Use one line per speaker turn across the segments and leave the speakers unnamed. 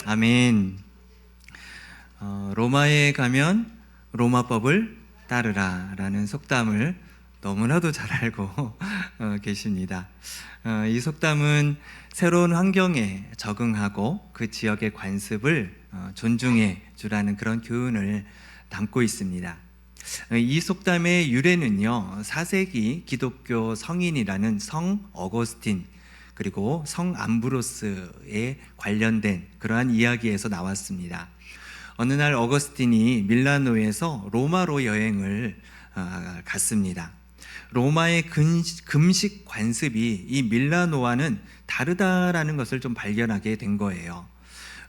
아멘. 로마에 가면 로마법을 따르라 라는 속담을 너무나도 잘 알고 계십니다. 이 속담은 새로운 환경에 적응하고 그 지역의 관습을 존중해 주라는 그런 교훈을 담고 있습니다. 이 속담의 유래는요, 4세기 기독교 성인이라는 성 어거스틴 그리고 성 암브로스에 관련된 그러한 이야기에서 나왔습니다. 어느 날 어거스틴이 밀라노에서 로마로 여행을 갔습니다. 로마의 금식 관습이 이 밀라노와는 다르다라는 것을 좀 발견하게 된 거예요.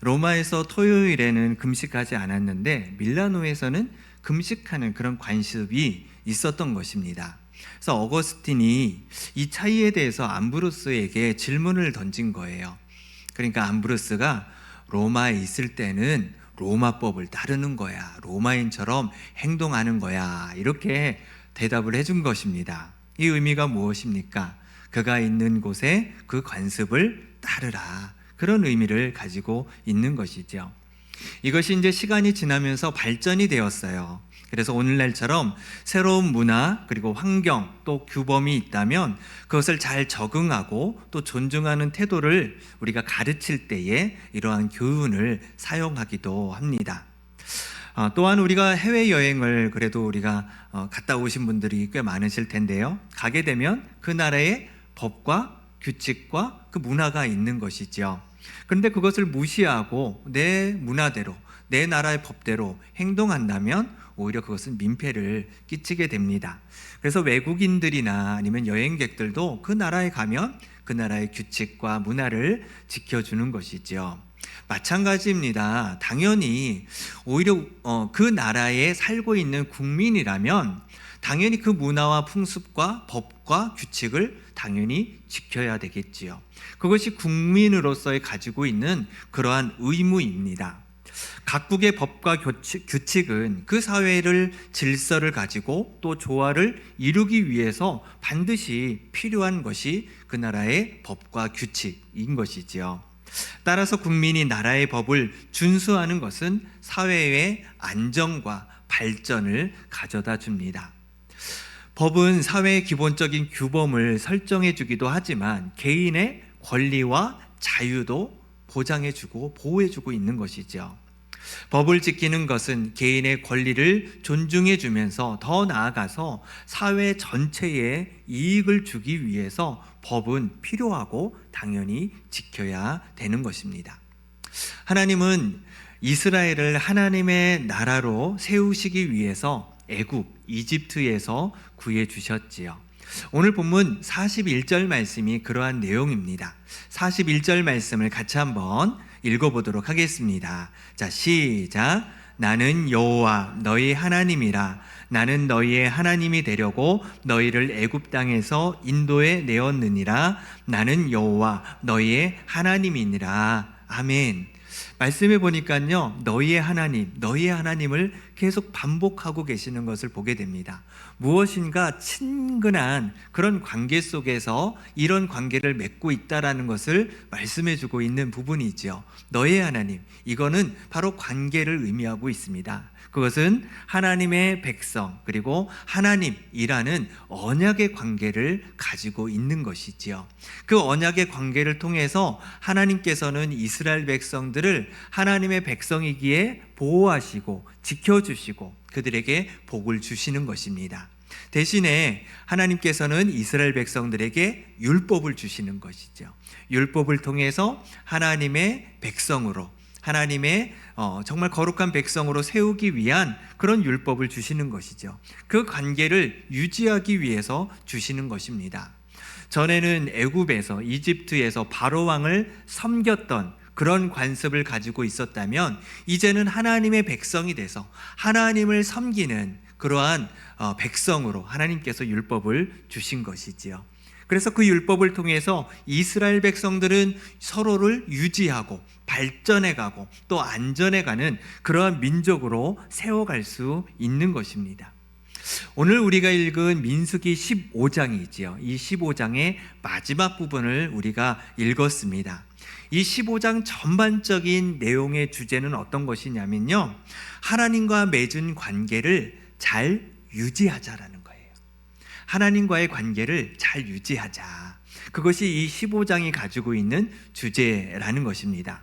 로마에서 토요일에는 금식하지 않았는데 밀라노에서는 금식하는 그런 관습이 있었던 것입니다. 그래서 어거스틴이 이 차이에 대해서 암브로스에게 질문을 던진 거예요. 그러니까 암브로스가 로마에 있을 때는 로마법을 따르는 거야, 로마인처럼 행동하는 거야, 이렇게 대답을 해준 것입니다. 이 의미가 무엇입니까? 그가 있는 곳에 그 관습을 따르라, 그런 의미를 가지고 있는 것이죠. 이것이 이제 시간이 지나면서 발전이 되었어요. 그래서 오늘날처럼 새로운 문화 그리고 환경 또 규범이 있다면 그것을 잘 적응하고 또 존중하는 태도를 우리가 가르칠 때에 이러한 교훈을 사용하기도 합니다. 또한 우리가 해외여행을 그래도 우리가 갔다 오신 분들이 꽤 많으실 텐데요. 가게 되면 그 나라의 법과 규칙과 그 문화가 있는 것이죠. 그런데 그것을 무시하고 내 문화대로 내 나라의 법대로 행동한다면 오히려 그것은 민폐를 끼치게 됩니다. 그래서 외국인들이나 아니면 여행객들도 그 나라에 가면 그 나라의 규칙과 문화를 지켜주는 것이죠. 마찬가지입니다. 당연히 오히려 그 나라에 살고 있는 국민이라면 당연히 그 문화와 풍습과 법과 규칙을 당연히 지켜야 되겠지요. 그것이 국민으로서의 가지고 있는 그러한 의무입니다. 각국의 법과 규칙은 그 사회를 질서를 가지고 또 조화를 이루기 위해서 반드시 필요한 것이 그 나라의 법과 규칙인 것이지요. 따라서 국민이 나라의 법을 준수하는 것은 사회의 안정과 발전을 가져다 줍니다. 법은 사회의 기본적인 규범을 설정해 주기도 하지만 개인의 권리와 자유도 보장해 주고 보호해 주고 있는 것이죠. 법을 지키는 것은 개인의 권리를 존중해 주면서 더 나아가서 사회 전체에 이익을 주기 위해서 법은 필요하고 당연히 지켜야 되는 것입니다. 하나님은 이스라엘을 하나님의 나라로 세우시기 위해서 애굽, 이집트에서 구해 주셨지요. 오늘 본문 41절 말씀이 그러한 내용입니다. 41절 말씀을 같이 한번 읽어보도록 하겠습니다. 자, 시작. 나는 여호와 너희 하나님이라. 나는 너희의 하나님이 되려고 너희를 애굽 땅에서 인도해 내었느니라. 나는 여호와 너희의 하나님이니라. 아멘. 말씀해 보니까요, 너희의 하나님을 계속 반복하고 계시는 것을 보게 됩니다. 무엇인가 친근한 그런 관계 속에서 이런 관계를 맺고 있다라는 것을 말씀해 주고 있는 부분이죠. 너희의 하나님, 이거는 바로 관계를 의미하고 있습니다. 그것은 하나님의 백성 그리고 하나님이라는 언약의 관계를 가지고 있는 것이지요. 그 언약의 관계를 통해서 하나님께서는 이스라엘 백성들을 하나님의 백성이기에 보호하시고 지켜주시고 그들에게 복을 주시는 것입니다. 대신에 하나님께서는 이스라엘 백성들에게 율법을 주시는 것이죠. 율법을 통해서 하나님의 백성으로 하나님의 정말 거룩한 백성으로 세우기 위한 그런 율법을 주시는 것이죠. 그 관계를 유지하기 위해서 주시는 것입니다. 전에는 애굽에서 이집트에서 바로 왕을 섬겼던 그런 관습을 가지고 있었다면 이제는 하나님의 백성이 돼서 하나님을 섬기는 그러한 백성으로 하나님께서 율법을 주신 것이지요. 그래서 그 율법을 통해서 이스라엘 백성들은 서로를 유지하고 발전해가고 또 안전해가는 그러한 민족으로 세워갈 수 있는 것입니다. 오늘 우리가 읽은 민수기 15장이지요. 이 15장의 마지막 부분을 우리가 읽었습니다. 이 15장 전반적인 내용의 주제는 어떤 것이냐면요, 하나님과 맺은 관계를 잘 유지하자라는 거예요. 하나님과의 관계를 잘 유지하자. 그것이 이 15장이 가지고 있는 주제라는 것입니다.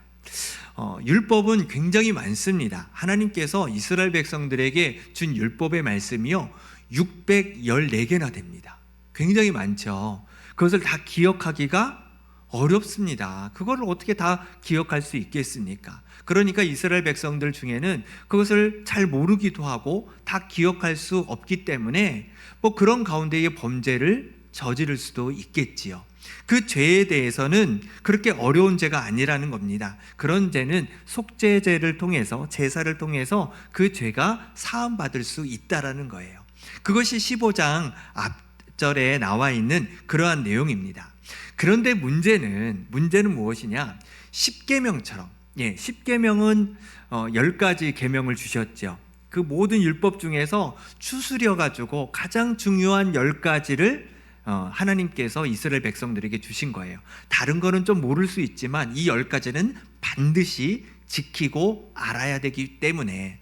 율법은 굉장히 많습니다. 하나님께서 이스라엘 백성들에게 준 율법의 말씀이요 614개나 됩니다. 굉장히 많죠. 그것을 다 기억하기가 어렵습니다. 그걸 어떻게 다 기억할 수 있겠습니까? 그러니까 이스라엘 백성들 중에는 그것을 잘 모르기도 하고 다 기억할 수 없기 때문에 뭐 그런 가운데의 범죄를 저지를 수도 있겠지요. 그 죄에 대해서는 그렇게 어려운 죄가 아니라는 겁니다. 그런 죄는 속죄제를 통해서, 제사를 통해서 그 죄가 사함받을 수 있다라는 거예요. 그것이 15장 앞절에 나와 있는 그러한 내용입니다. 그런데 문제는 무엇이냐? 10계명처럼, 10계명은 10가지 계명을 주셨죠. 그 모든 율법 중에서 추스려 가지고 가장 중요한 10가지를 하나님께서 이스라엘 백성들에게 주신 거예요. 다른 거는 좀 모를 수 있지만 이 10가지는 반드시 지키고 알아야 되기 때문에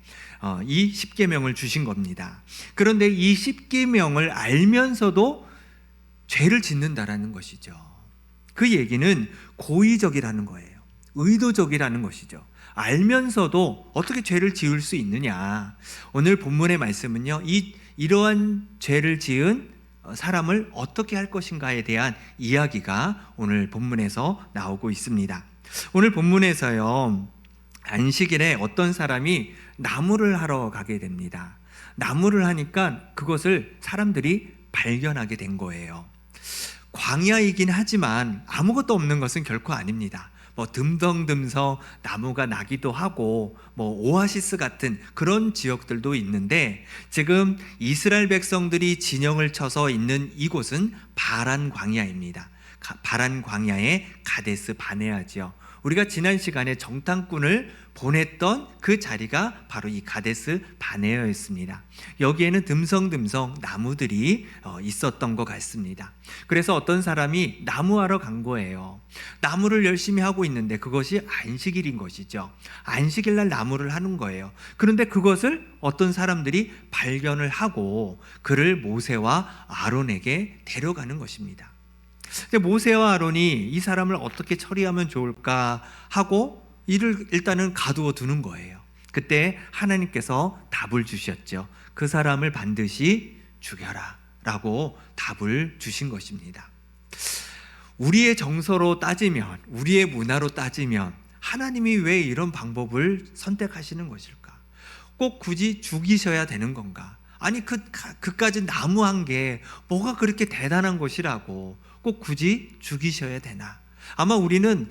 이 10계명을 주신 겁니다. 그런데 이 10계명을 알면서도 죄를 짓는다라는 것이죠. 그 얘기는 고의적이라는 거예요. 의도적이라는 것이죠. 알면서도 어떻게 죄를 지을 수 있느냐. 오늘 본문의 말씀은요, 이러한 죄를 지은 사람을 어떻게 할 것인가에 대한 이야기가 오늘 본문에서 나오고 있습니다. 오늘 본문에서요, 안식일에 어떤 사람이 나무를 하러 가게 됩니다. 나무를 하니까 그것을 사람들이 발견하게 된 거예요. 광야이긴 하지만 아무것도 없는 것은 결코 아닙니다. 뭐 듬성듬성 나무가 나기도 하고 뭐 오아시스 같은 그런 지역들도 있는데, 지금 이스라엘 백성들이 진영을 쳐서 있는 이곳은 바란 광야입니다. 바란 광야의 가데스 바네아지요. 우리가 지난 시간에 정탐꾼을 보냈던 그 자리가 바로 이 가데스 바네아였습니다. 여기에는 듬성듬성 나무들이 있었던 것 같습니다. 그래서 어떤 사람이 나무하러 간 거예요. 나무를 열심히 하고 있는데 그것이 안식일인 것이죠. 안식일 날 나무를 하는 거예요. 그런데 그것을 어떤 사람들이 발견을 하고 그를 모세와 아론에게 데려가는 것입니다. 모세와 아론이 이 사람을 어떻게 처리하면 좋을까 하고 이를 일단은 가두어 두는 거예요. 그때 하나님께서 답을 주셨죠. 그 사람을 반드시 죽여라 라고 답을 주신 것입니다. 우리의 정서로 따지면, 우리의 문화로 따지면 하나님이 왜 이런 방법을 선택하시는 것일까? 꼭 굳이 죽이셔야 되는 건가? 아니 그까지 나무한 게 뭐가 그렇게 대단한 것이라고 꼭 굳이 죽이셔야 되나? 아마 우리는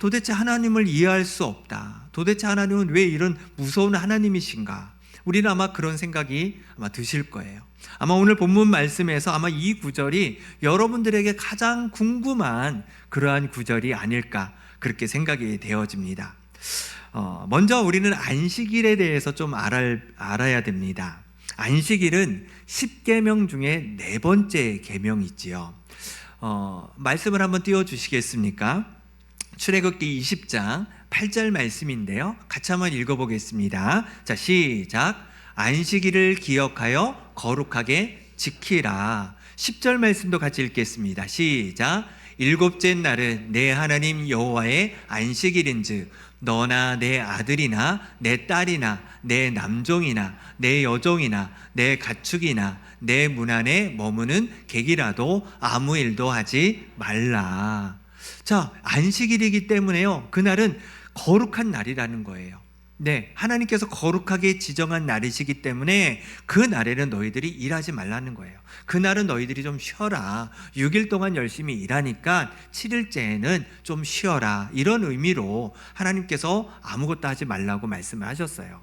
도대체 하나님을 이해할 수 없다. 도대체 하나님은 왜 이런 무서운 하나님이신가? 우리는 아마 그런 생각이 아마 드실 거예요. 아마 오늘 본문 말씀에서 아마 이 구절이 여러분들에게 가장 궁금한 그러한 구절이 아닐까, 그렇게 생각이 되어집니다. 먼저 우리는 안식일에 대해서 좀 알아야 됩니다. 안식일은 10계명 중에 4번째 계명이지요. 말씀을 한번 띄워주시겠습니까? 출애굽기 20장 8절 말씀인데요, 같이 한번 읽어보겠습니다. 자, 시작. 안식일을 기억하여 거룩하게 지키라. 10절 말씀도 같이 읽겠습니다. 시작. 일곱째 날은 내 하나님 여호와의 안식일인즉 너나 내 아들이나 내 딸이나 내 남종이나 내 여종이나 내 가축이나 내 문 안에 머무는 객이라도 아무 일도 하지 말라. 자, 안식일이기 때문에요, 그날은 거룩한 날이라는 거예요. 네, 하나님께서 거룩하게 지정한 날이시기 때문에 그 날에는 너희들이 일하지 말라는 거예요. 그날은 너희들이 좀 쉬어라. 6일 동안 열심히 일하니까 7일째에는 좀 쉬어라. 이런 의미로 하나님께서 아무것도 하지 말라고 말씀을 하셨어요.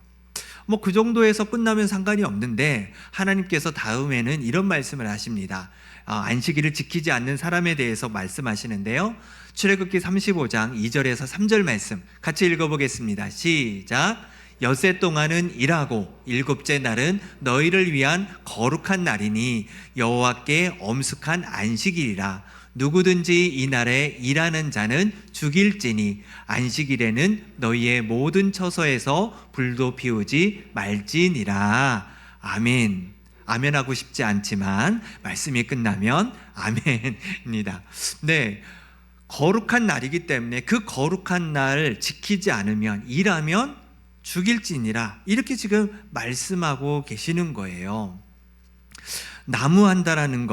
뭐 그 정도에서 끝나면 상관이 없는데 하나님께서 다음에는 이런 말씀을 하십니다. 안식일을 지키지 않는 사람에 대해서 말씀하시는데요, 출애굽기 35장 2절에서 3절 말씀 같이 읽어보겠습니다. 시작. 엿새 동안은 일하고 일곱째 날은 너희를 위한 거룩한 날이니 여호와께 엄숙한 안식일이라. 누구든지 이날에 일하는 자는 죽일지니 안식일에는 너희의 모든 처소에서 불도 피우지 말지니라. 아멘. 아멘하고 싶지 않지만 말씀이 끝나면 아멘입니다. 네, 거룩한 날이기 때문에 그 거룩한 날 지키지 않으면 일하면 죽일지니라, 이렇게 지금 말씀하고 계시는 거예요. 나무한다라는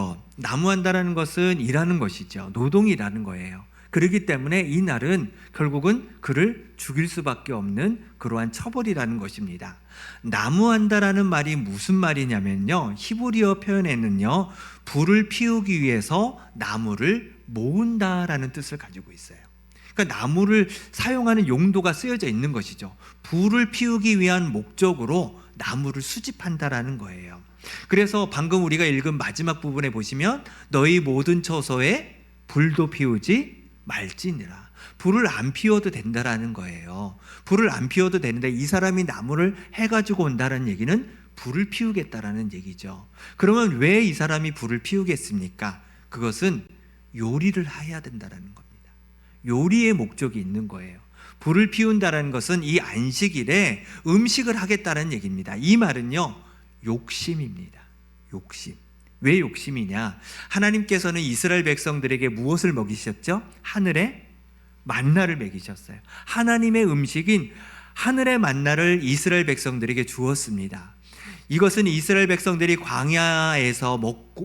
것은 일하는 것이죠. 노동이라는 거예요. 그렇기 때문에 이 날은 결국은 그를 죽일 수밖에 없는 그러한 처벌이라는 것입니다. 나무한다라는 말이 무슨 말이냐면요, 히브리어 표현에는요, 불을 피우기 위해서 나무를 모은다라는 뜻을 가지고 있어요. 그러니까 나무를 사용하는 용도가 쓰여져 있는 것이죠. 불을 피우기 위한 목적으로 나무를 수집한다라는 거예요. 그래서 방금 우리가 읽은 마지막 부분에 보시면 너희 모든 처소에 불도 피우지 말지니라. 불을 안 피워도 된다라는 거예요. 불을 안 피워도 되는데 이 사람이 나무를 해가지고 온다는 얘기는 불을 피우겠다라는 얘기죠. 그러면 왜 이 사람이 불을 피우겠습니까? 그것은 요리를 해야 된다라는 겁니다. 요리의 목적이 있는 거예요. 불을 피운다는 것은 이 안식일에 음식을 하겠다는 얘기입니다. 이 말은요, 욕심입니다. 욕심. 왜 욕심이냐? 하나님께서는 이스라엘 백성들에게 무엇을 먹이셨죠? 하늘의 만나를 먹이셨어요. 하나님의 음식인 하늘의 만나를 이스라엘 백성들에게 주었습니다. 이것은 이스라엘 백성들이 광야에서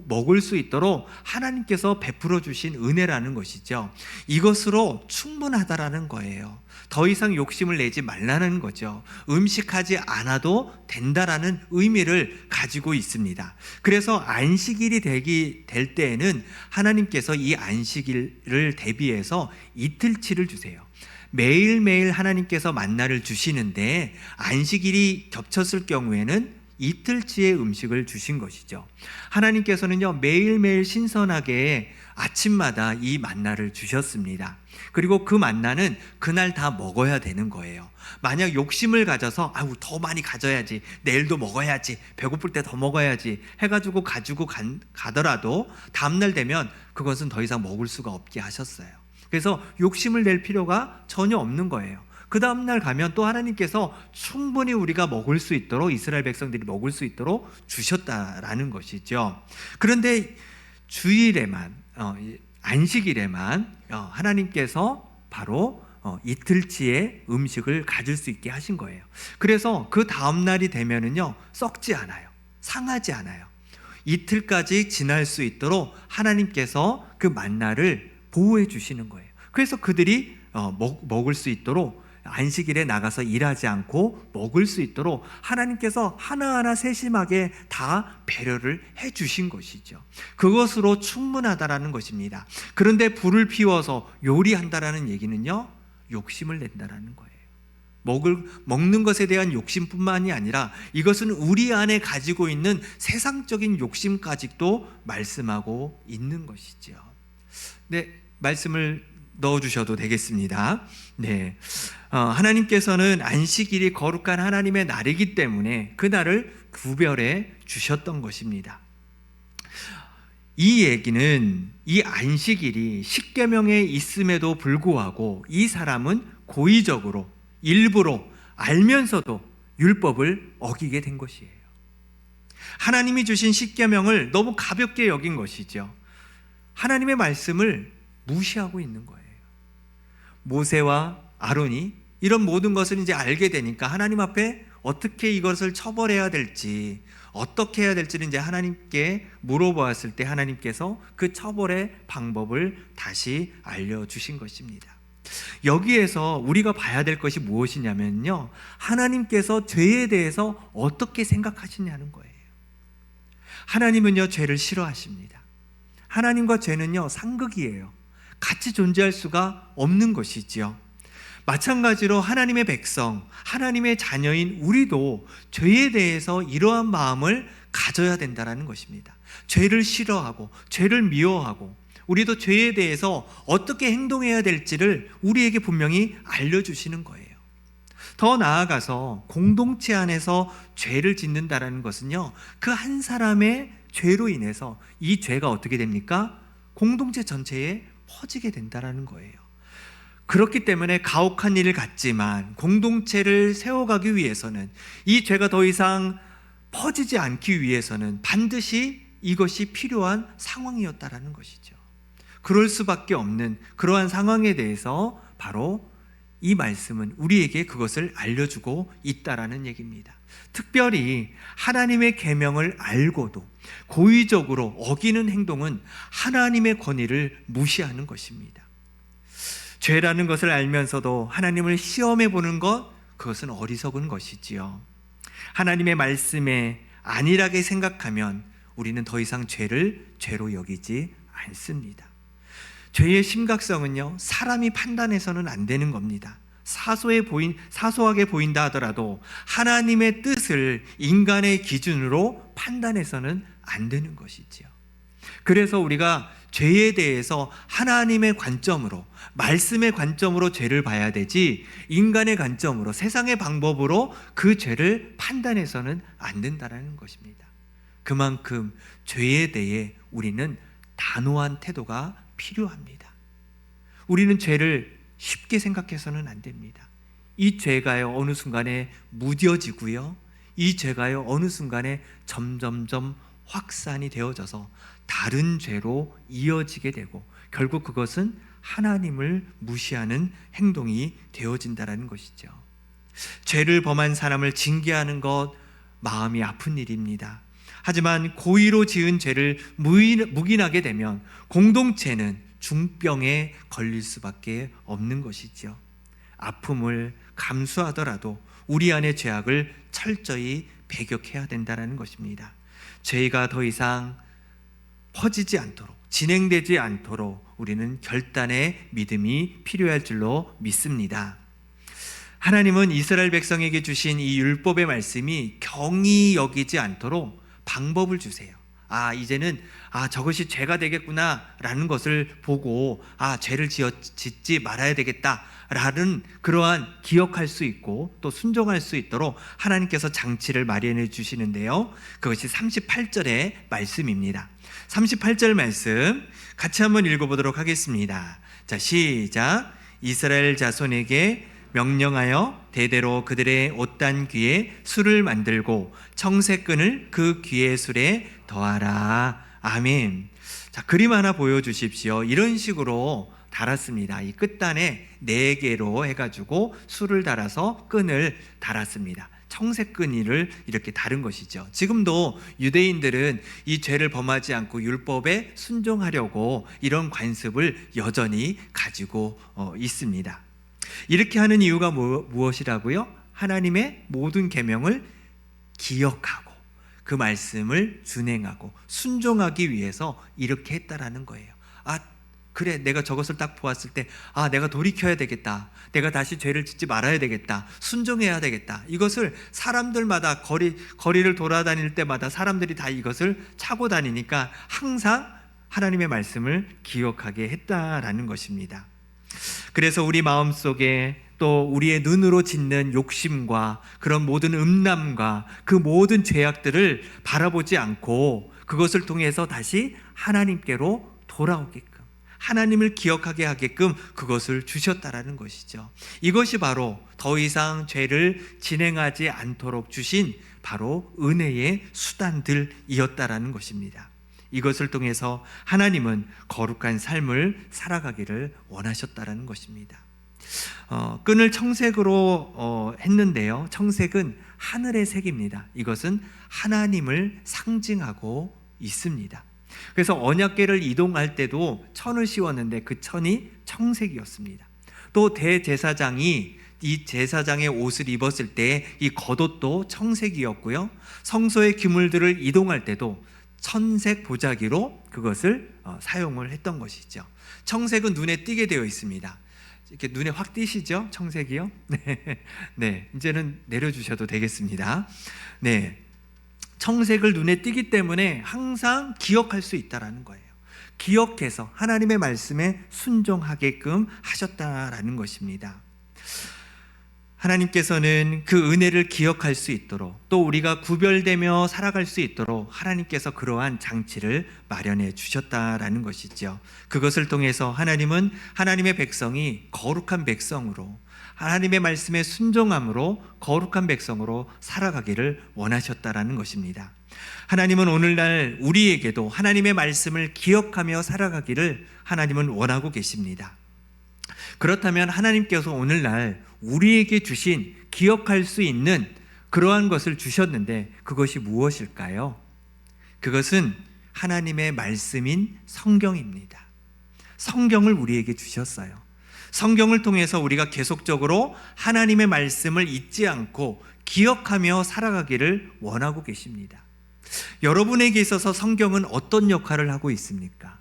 먹을 수 있도록 하나님께서 베풀어 주신 은혜라는 것이죠. 이것으로 충분하다라는 거예요. 더 이상 욕심을 내지 말라는 거죠. 음식하지 않아도 된다라는 의미를 가지고 있습니다. 그래서 안식일이 될 때에는 하나님께서 이 안식일을 대비해서 이틀치를 주세요. 매일매일 하나님께서 만나를 주시는데 안식일이 겹쳤을 경우에는 이틀치의 음식을 주신 것이죠. 하나님께서는요, 매일매일 신선하게 아침마다 이 만나를 주셨습니다. 그리고 그 만나는 그날 다 먹어야 되는 거예요. 만약 욕심을 가져서 더 많이 가져야지, 내일도 먹어야지, 배고플 때 더 먹어야지 해가지고 가지고 가더라도 다음날 되면 그것은 더 이상 먹을 수가 없게 하셨어요. 그래서 욕심을 낼 필요가 전혀 없는 거예요. 그 다음날 가면 또 하나님께서 충분히 우리가 먹을 수 있도록, 이스라엘 백성들이 먹을 수 있도록 주셨다라는 것이죠. 그런데 주일에만, 안식일에만 하나님께서 바로 이틀치의 음식을 가질 수 있게 하신 거예요. 그래서 그 다음날이 되면은요, 썩지 않아요. 상하지 않아요. 이틀까지 지날 수 있도록 하나님께서 그 만나를 보호해 주시는 거예요. 그래서 그들이 먹을 수 있도록, 안식일에 나가서 일하지 않고 먹을 수 있도록 하나님께서 하나하나 세심하게 다 배려를 해 주신 것이죠. 그것으로 충분하다라는 것입니다. 그런데 불을 피워서 요리한다라는 얘기는요, 욕심을 낸다라는 거예요. 먹는 것에 대한 욕심뿐만이 아니라 이것은 우리 안에 가지고 있는 세상적인 욕심까지도 말씀하고 있는 것이죠. 네, 말씀을 넣어주셔도 되겠습니다. 네, 하나님께서는 안식일이 거룩한 하나님의 날이기 때문에 그 날을 구별해 주셨던 것입니다. 이 얘기는 이 안식일이 십계명에 있음에도 불구하고 이 사람은 고의적으로, 일부러, 알면서도 율법을 어기게 된 것이에요. 하나님이 주신 십계명을 너무 가볍게 여긴 것이죠. 하나님의 말씀을 무시하고 있는 거예요. 모세와 아론이 이런 모든 것을 이제 알게 되니까 하나님 앞에 어떻게 이것을 처벌해야 될지, 어떻게 해야 될지를 이제 하나님께 물어보았을 때 하나님께서 그 처벌의 방법을 다시 알려주신 것입니다. 여기에서 우리가 봐야 될 것이 무엇이냐면요, 하나님께서 죄에 대해서 어떻게 생각하시냐는 거예요. 하나님은요, 죄를 싫어하십니다. 하나님과 죄는요, 상극이에요. 같이 존재할 수가 없는 것이지요. 마찬가지로 하나님의 백성, 하나님의 자녀인 우리도 죄에 대해서 이러한 마음을 가져야 된다는 것입니다. 죄를 싫어하고 죄를 미워하고 우리도 죄에 대해서 어떻게 행동해야 될지를 우리에게 분명히 알려주시는 거예요. 더 나아가서 공동체 안에서 죄를 짓는다는 것은요, 그 한 사람의 죄로 인해서 이 죄가 어떻게 됩니까? 공동체 전체에 퍼지게 된다는 거예요. 그렇기 때문에 가혹한 일 같지만 공동체를 세워가기 위해서는, 이 죄가 더 이상 퍼지지 않기 위해서는 반드시 이것이 필요한 상황이었다라는 것이죠. 그럴 수밖에 없는 그러한 상황에 대해서 바로 이 말씀은 우리에게 그것을 알려주고 있다라는 얘기입니다. 특별히 하나님의 계명을 알고도 고의적으로 어기는 행동은 하나님의 권위를 무시하는 것입니다. 죄라는 것을 알면서도 하나님을 시험해 보는 것, 그것은 어리석은 것이지요. 하나님의 말씀에 안일하게 생각하면 우리는 더 이상 죄를 죄로 여기지 않습니다. 죄의 심각성은요, 사람이 판단해서는 안 되는 겁니다. 사소하게 보인다 하더라도 하나님의 뜻을 인간의 기준으로 판단해서는 안 되는 것이지요. 그래서 우리가 죄에 대해서 하나님의 관점으로, 말씀의 관점으로 죄를 봐야 되지, 인간의 관점으로, 세상의 방법으로 그 죄를 판단해서는 안 된다는 것입니다. 그만큼 죄에 대해 우리는 단호한 태도가 필요합니다. 우리는 죄를 쉽게 생각해서는 안 됩니다. 이 죄가요, 어느 순간에 무뎌지고요, 이 죄가요, 어느 순간에 점점점 확산이 되어져서 다른 죄로 이어지게 되고, 결국 그것은 하나님을 무시하는 행동이 되어진다는 것이죠. 죄를 범한 사람을 징계하는 것, 마음이 아픈 일입니다. 하지만 고의로 지은 죄를 묵인하게 되면 공동체는 중병에 걸릴 수밖에 없는 것이죠. 아픔을 감수하더라도 우리 안의 죄악을 철저히 배격해야 된다는 것입니다. 죄가 더 이상 퍼지지 않도록, 진행되지 않도록 우리는 결단의 믿음이 필요할 줄로 믿습니다. 하나님은 이스라엘 백성에게 주신 이 율법의 말씀이 경히 여기지 않도록 방법을 주세요. 이제는 저것이 죄가 되겠구나 라는 것을 보고 죄를 짓지 말아야 되겠다 라는 그러한 기억할 수 있고 또 순종할 수 있도록 하나님께서 장치를 마련해 주시는데요, 그것이 38절의 말씀입니다. 38절 말씀 같이 한번 읽어보도록 하겠습니다. 자, 시작. 이스라엘 자손에게 명령하여 대대로 그들의 옷단 귀에 술을 만들고 청색끈을 그 귀의 술에 더하라. 아멘. 자, 그림 하나 보여주십시오. 이런 식으로 달았습니다. 이 끝단에 4개로 해가지고 술을 달아서 끈을 달았습니다. 청색끈이를 이렇게 다른 것이죠. 지금도 유대인들은 이 죄를 범하지 않고 율법에 순종하려고 이런 관습을 여전히 가지고 있습니다. 이렇게 하는 이유가 무엇이라고요? 하나님의 모든 계명을 기억하고 그 말씀을 준행하고 순종하기 위해서 이렇게 했다라는 거예요. 그래, 내가 저것을 딱 보았을 때 내가 돌이켜야 되겠다, 내가 다시 죄를 짓지 말아야 되겠다, 순종해야 되겠다. 이것을 사람들마다 거리를 돌아다닐 때마다 사람들이 다 이것을 차고 다니니까 항상 하나님의 말씀을 기억하게 했다라는 것입니다. 그래서 우리 마음속에 또 우리의 눈으로 짓는 욕심과 그런 모든 음란과 그 모든 죄악들을 바라보지 않고 그것을 통해서 다시 하나님께로 돌아오게끔, 하나님을 기억하게 하게끔 그것을 주셨다라는 것이죠. 이것이 바로 더 이상 죄를 진행하지 않도록 주신 바로 은혜의 수단들이었다라는 것입니다. 이것을 통해서 하나님은 거룩한 삶을 살아가기를 원하셨다라는 것입니다. 끈을 청색으로 했는데요, 청색은 하늘의 색입니다. 이것은 하나님을 상징하고 있습니다. 그래서 언약궤를 이동할 때도 천을 씌웠는데 그 천이 청색이었습니다. 또 대제사장이 이 제사장의 옷을 입었을 때 이 겉옷도 청색이었고요, 성소의 기물들을 이동할 때도 천색 보자기로 그것을 사용을 했던 것이죠. 청색은 눈에 띄게 되어 있습니다. 이렇게 눈에 확 띄시죠? 청색이요? 네, 이제는 내려주셔도 되겠습니다. 네, 청색을 눈에 띄기 때문에 항상 기억할 수 있다라는 거예요. 기억해서 하나님의 말씀에 순종하게끔 하셨다라는 것입니다. 하나님께서는 그 은혜를 기억할 수 있도록, 또 우리가 구별되며 살아갈 수 있도록 하나님께서 그러한 장치를 마련해 주셨다라는 것이죠. 그것을 통해서 하나님은 하나님의 백성이 거룩한 백성으로, 하나님의 말씀에 순종함으로 거룩한 백성으로 살아가기를 원하셨다라는 것입니다. 하나님은 오늘날 우리에게도 하나님의 말씀을 기억하며 살아가기를 하나님은 원하고 계십니다. 그렇다면 하나님께서 오늘날 우리에게 주신, 기억할 수 있는 그러한 것을 주셨는데 그것이 무엇일까요? 그것은 하나님의 말씀인 성경입니다. 성경을 우리에게 주셨어요. 성경을 통해서 우리가 계속적으로 하나님의 말씀을 잊지 않고 기억하며 살아가기를 원하고 계십니다. 여러분에게 있어서 성경은 어떤 역할을 하고 있습니까?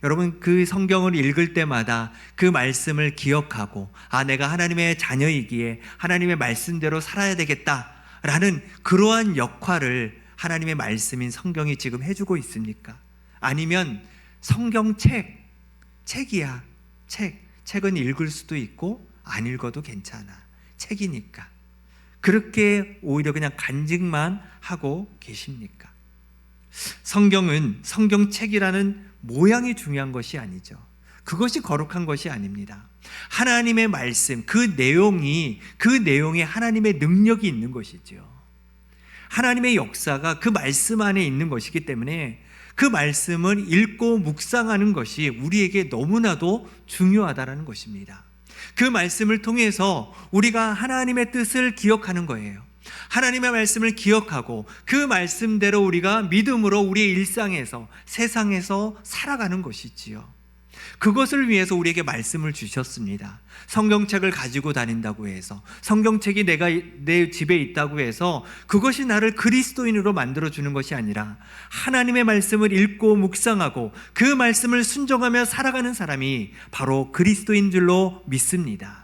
여러분, 그 성경을 읽을 때마다 그 말씀을 기억하고, 내가 하나님의 자녀이기에 하나님의 말씀대로 살아야 되겠다라는 그러한 역할을 하나님의 말씀인 성경이 지금 해주고 있습니까? 아니면 책이야, 책은 읽을 수도 있고 안 읽어도 괜찮아, 책이니까, 그렇게 오히려 그냥 간직만 하고 계십니까? 성경은 성경책이라는 모양이 중요한 것이 아니죠. 그것이 거룩한 것이 아닙니다. 하나님의 말씀, 그 내용에 하나님의 능력이 있는 것이죠. 하나님의 역사가 그 말씀 안에 있는 것이기 때문에 그 말씀을 읽고 묵상하는 것이 우리에게 너무나도 중요하다는 것입니다. 그 말씀을 통해서 우리가 하나님의 뜻을 기억하는 거예요. 하나님의 말씀을 기억하고 그 말씀대로 우리가 믿음으로 우리의 일상에서, 세상에서 살아가는 것이지요. 그것을 위해서 우리에게 말씀을 주셨습니다. 성경책을 가지고 다닌다고 해서, 성경책이 내 집에 있다고 해서 그것이 나를 그리스도인으로 만들어주는 것이 아니라 하나님의 말씀을 읽고 묵상하고 그 말씀을 순종하며 살아가는 사람이 바로 그리스도인 줄로 믿습니다.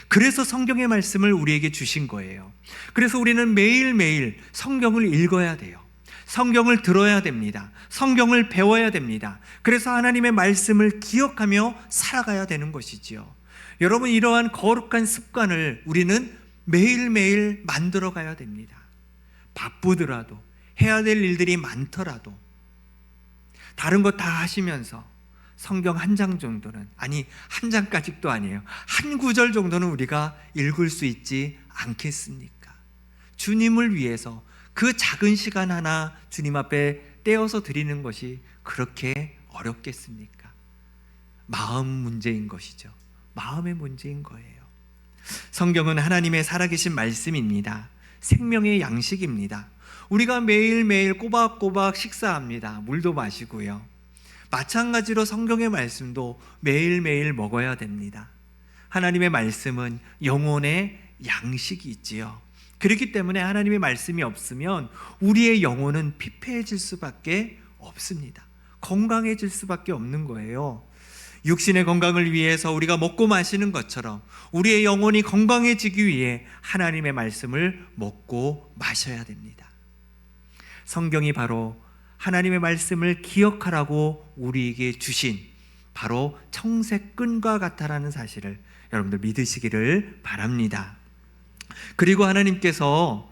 그래서 성경의 말씀을 우리에게 주신 거예요. 그래서 우리는 매일매일 성경을 읽어야 돼요. 성경을 들어야 됩니다. 성경을 배워야 됩니다. 그래서 하나님의 말씀을 기억하며 살아가야 되는 것이지요. 여러분, 이러한 거룩한 습관을 우리는 매일매일 만들어 가야 됩니다. 바쁘더라도, 해야 될 일들이 많더라도, 다른 거 다 하시면서 성경 한 장 정도는, 한 장까지도 아니에요, 한 구절 정도는 우리가 읽을 수 있지 않겠습니까? 주님을 위해서 그 작은 시간 하나 주님 앞에 떼어서 드리는 것이 그렇게 어렵겠습니까? 마음 문제인 것이죠. 마음의 문제인 거예요. 성경은 하나님의 살아계신 말씀입니다. 생명의 양식입니다. 우리가 매일매일 꼬박꼬박 식사합니다. 물도 마시고요. 마찬가지로 성경의 말씀도 매일매일 먹어야 됩니다. 하나님의 말씀은 영혼의 양식이 있지요. 그렇기 때문에 하나님의 말씀이 없으면 우리의 영혼은 피폐해질 수밖에 없습니다. 건강해질 수밖에 없는 거예요. 육신의 건강을 위해서 우리가 먹고 마시는 것처럼 우리의 영혼이 건강해지기 위해 하나님의 말씀을 먹고 마셔야 됩니다. 성경이 바로 하나님의 말씀을 기억하라고 우리에게 주신 바로 청색끈과 같다라는 사실을 여러분들 믿으시기를 바랍니다. 그리고 하나님께서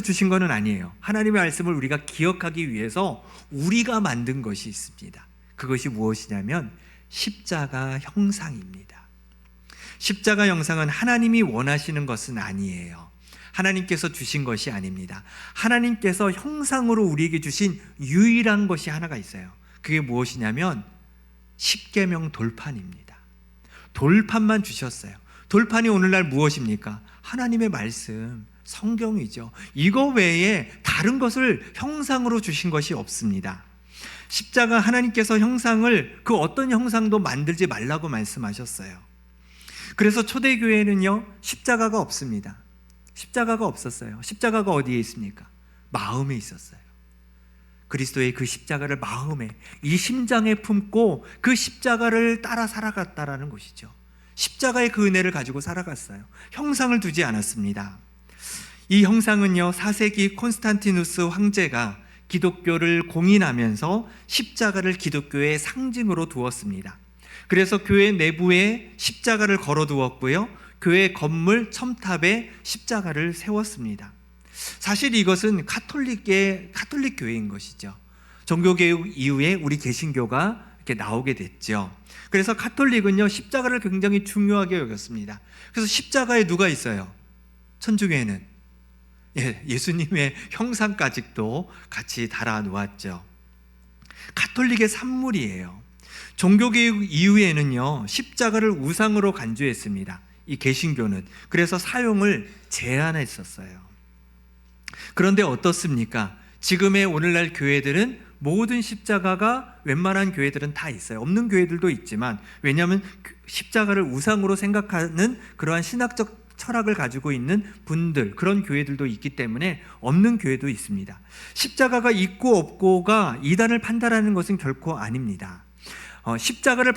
주신 것은 아니에요. 하나님의 말씀을 우리가 기억하기 위해서 우리가 만든 것이 있습니다. 그것이 무엇이냐면 십자가 형상입니다. 십자가 형상은 하나님이 원하시는 것은 아니에요. 하나님께서 주신 것이 아닙니다. 하나님께서 형상으로 우리에게 주신 유일한 것이 하나가 있어요. 그게 무엇이냐면 십계명 돌판입니다. 돌판만 주셨어요. 돌판이 오늘날 무엇입니까? 하나님의 말씀, 성경이죠. 이거 외에 다른 것을 형상으로 주신 것이 없습니다. 십자가, 하나님께서 형상을, 그 어떤 형상도 만들지 말라고 말씀하셨어요. 그래서 초대교회는요, 십자가가 없습니다. 십자가가 없었어요. 십자가가 어디에 있습니까? 마음에 있었어요. 그리스도의 그 십자가를 마음에, 이 심장에 품고 그 십자가를 따라 살아갔다라는 것이죠. 십자가의 그 은혜를 가지고 살아갔어요. 형상을 두지 않았습니다. 이 형상은요, 4세기 콘스탄티누스 황제가 기독교를 공인하면서 십자가를 기독교의 상징으로 두었습니다. 그래서 교회 내부에 십자가를 걸어두었고요, 교회 건물 첨탑에 십자가를 세웠습니다. 사실 이것은 가톨릭 교회인 것이죠. 종교개혁 이후에 우리 개신교가 이렇게 나오게 됐죠. 그래서 가톨릭은요, 십자가를 굉장히 중요하게 여겼습니다. 그래서 십자가에 누가 있어요? 천주교에는 예수님의 형상까지도 같이 달아 놓았죠. 가톨릭의 산물이에요. 종교개혁 이후에는요, 십자가를 우상으로 간주했습니다. 이 개신교는. 그래서 사용을 제한했었어요. 그런데 어떻습니까? 지금의 오늘날 교회들은 모든 십자가가 웬만한 교회들은 다 있어요. 없는 교회들도 있지만, 왜냐하면 십자가를 우상으로 생각하는 그러한 신학적 철학을 가지고 있는 분들, 그런 교회들도 있기 때문에 없는 교회도 있습니다. 십자가가 있고 없고가 이단을 판단하는 것은 결코 아닙니다. 십자가를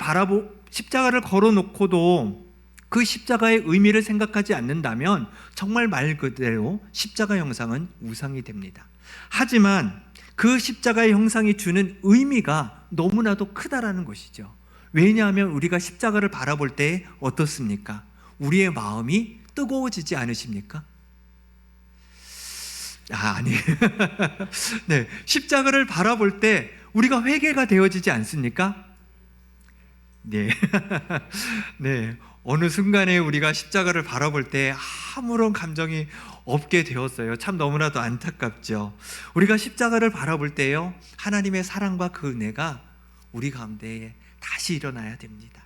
걸어놓고도 그 의미를 의미를 생각하지 않는다면 정말 말 그대로 십자가 형상은 우상이 됩니다. 하지만 그 십자가의 형상이 주는 의미가 너무나도 크다라는 것이죠. 왜냐하면 우리가 십자가를 바라볼 때 어떻습니까? 우리의 마음이 뜨거워지지 않으십니까? 아니에요. 네, 십자가를 바라볼 때 우리가 회개가 되어지지 않습니까? 네. 네. 어느 순간에 우리가 십자가를 바라볼 때 아무런 감정이 없게 되었어요. 참 너무나도 안타깝죠. 우리가 십자가를 바라볼 때요, 하나님의 사랑과 그 은혜가 우리 가운데에 다시 일어나야 됩니다.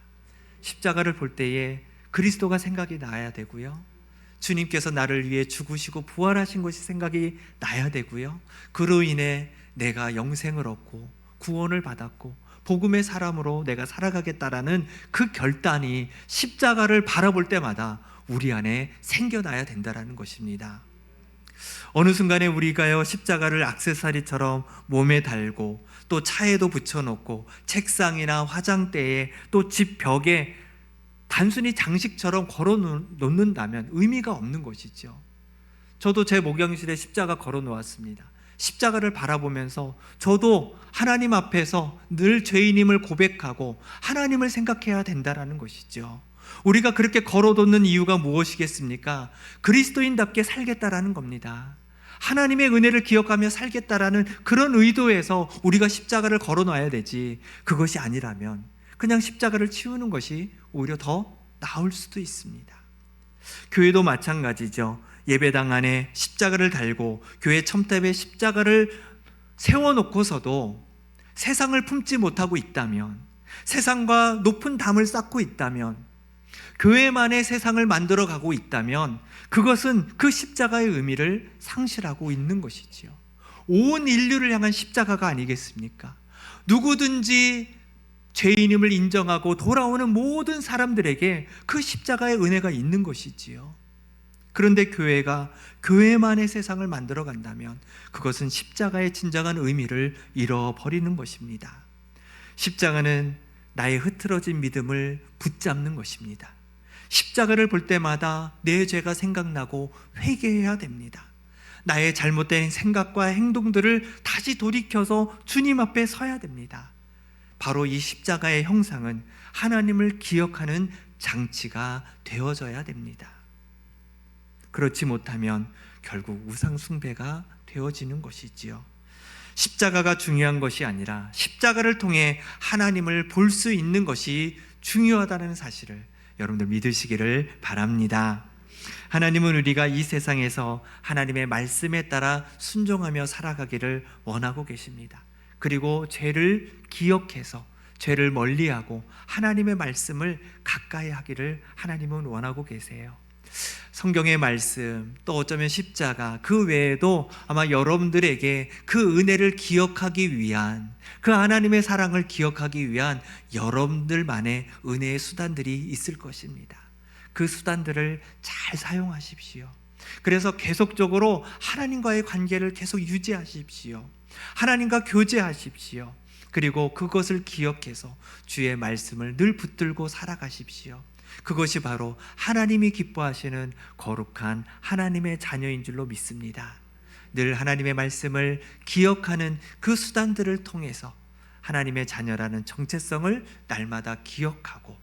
십자가를 볼 때에 그리스도가 생각이 나야 되고요, 주님께서 나를 위해 죽으시고 부활하신 것이 생각이 나야 되고요, 그로 인해 내가 영생을 얻고 구원을 받았고 복음의 사람으로 내가 살아가겠다라는 그 결단이 십자가를 바라볼 때마다 우리 안에 생겨나야 된다는 것입니다. 어느 순간에 우리가요, 십자가를 액세서리처럼 몸에 달고 또 차에도 붙여놓고 책상이나 화장대에 또 집 벽에 단순히 장식처럼 걸어놓는다면 의미가 없는 것이죠. 저도 제 목욕실에 십자가 걸어놓았습니다. 십자가를 바라보면서 저도 하나님 앞에서 늘 죄인임을 고백하고 하나님을 생각해야 된다는 것이죠. 우리가 그렇게 걸어놓는 이유가 무엇이겠습니까? 그리스도인답게 살겠다라는 겁니다. 하나님의 은혜를 기억하며 살겠다라는 그런 의도에서 우리가 십자가를 걸어놔야 되지, 그것이 아니라면 그냥 십자가를 치우는 것이 오히려 더 나을 수도 있습니다. 교회도 마찬가지죠. 예배당 안에 십자가를 달고 교회 첨탑에 십자가를 세워놓고서도 세상을 품지 못하고 있다면, 세상과 높은 담을 쌓고 있다면, 교회만의 세상을 만들어가고 있다면 그것은 그 십자가의 의미를 상실하고 있는 것이지요. 온 인류를 향한 십자가가 아니겠습니까? 누구든지 죄인임을 인정하고 돌아오는 모든 사람들에게 그 십자가의 은혜가 있는 것이지요. 그런데 교회가 교회만의 세상을 만들어 간다면 그것은 십자가의 진정한 의미를 잃어버리는 것입니다. 십자가는 나의 흐트러진 믿음을 붙잡는 것입니다. 십자가를 볼 때마다 내 죄가 생각나고 회개해야 됩니다. 나의 잘못된 생각과 행동들을 다시 돌이켜서 주님 앞에 서야 됩니다. 바로 이 십자가의 형상은 하나님을 기억하는 장치가 되어져야 됩니다. 그렇지 못하면 결국 우상숭배가 되어지는 것이지요. 십자가가 중요한 것이 아니라 십자가를 통해 하나님을 볼 수 있는 것이 중요하다는 사실을 여러분들 믿으시기를 바랍니다. 하나님은 우리가 이 세상에서 하나님의 말씀에 따라 순종하며 살아가기를 원하고 계십니다. 그리고 죄를 기억해서 죄를 멀리하고 하나님의 말씀을 가까이 하기를 하나님은 원하고 계세요. 성경의 말씀, 또 어쩌면 십자가, 그 외에도 아마 여러분들에게 그 은혜를 기억하기 위한, 그 하나님의 사랑을 기억하기 위한 여러분들만의 은혜의 수단들이 있을 것입니다. 그 수단들을 잘 사용하십시오. 그래서 계속적으로 하나님과의 관계를 계속 유지하십시오. 하나님과 교제하십시오. 그리고 그것을 기억해서 주의 말씀을 늘 붙들고 살아가십시오. 그것이 바로 하나님이 기뻐하시는 거룩한 하나님의 자녀인 줄로 믿습니다. 늘 하나님의 말씀을 기억하는 그 수단들을 통해서 하나님의 자녀라는 정체성을 날마다 기억하고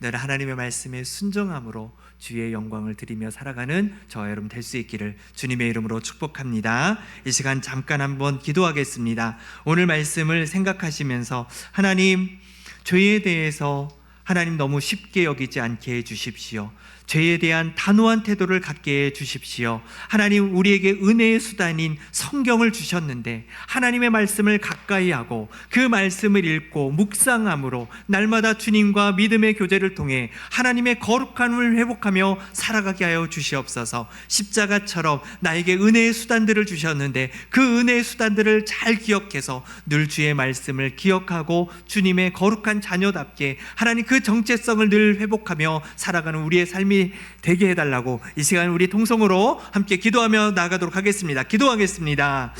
늘 하나님의 말씀에 순종함으로 주의 영광을 드리며 살아가는 저와 여러분 될 수 있기를 주님의 이름으로 축복합니다. 이 시간 잠깐 한번 기도하겠습니다. 오늘 말씀을 생각하시면서 하나님, 죄에 대해서 하나님 너무 쉽게 여기지 않게 해주십시오. 죄에 대한 단호한 태도를 갖게 해주십시오. 하나님, 우리에게 은혜의 수단인 성경을 주셨는데 하나님의 말씀을 가까이 하고 그 말씀을 읽고 묵상함으로 날마다 주님과 믿음의 교제를 통해 하나님의 거룩함을 회복하며 살아가게 하여 주시옵소서. 십자가처럼 나에게 은혜의 수단들을 주셨는데 그 은혜의 수단들을 잘 기억해서 늘 주의 말씀을 기억하고 주님의 거룩한 자녀답게 하나님 그 정체성을 늘 회복하며 살아가는 우리의 삶이 되게 해달라고 이 시간 우리 통성으로 함께 기도하며 나아가도록 하겠습니다. 기도하겠습니다.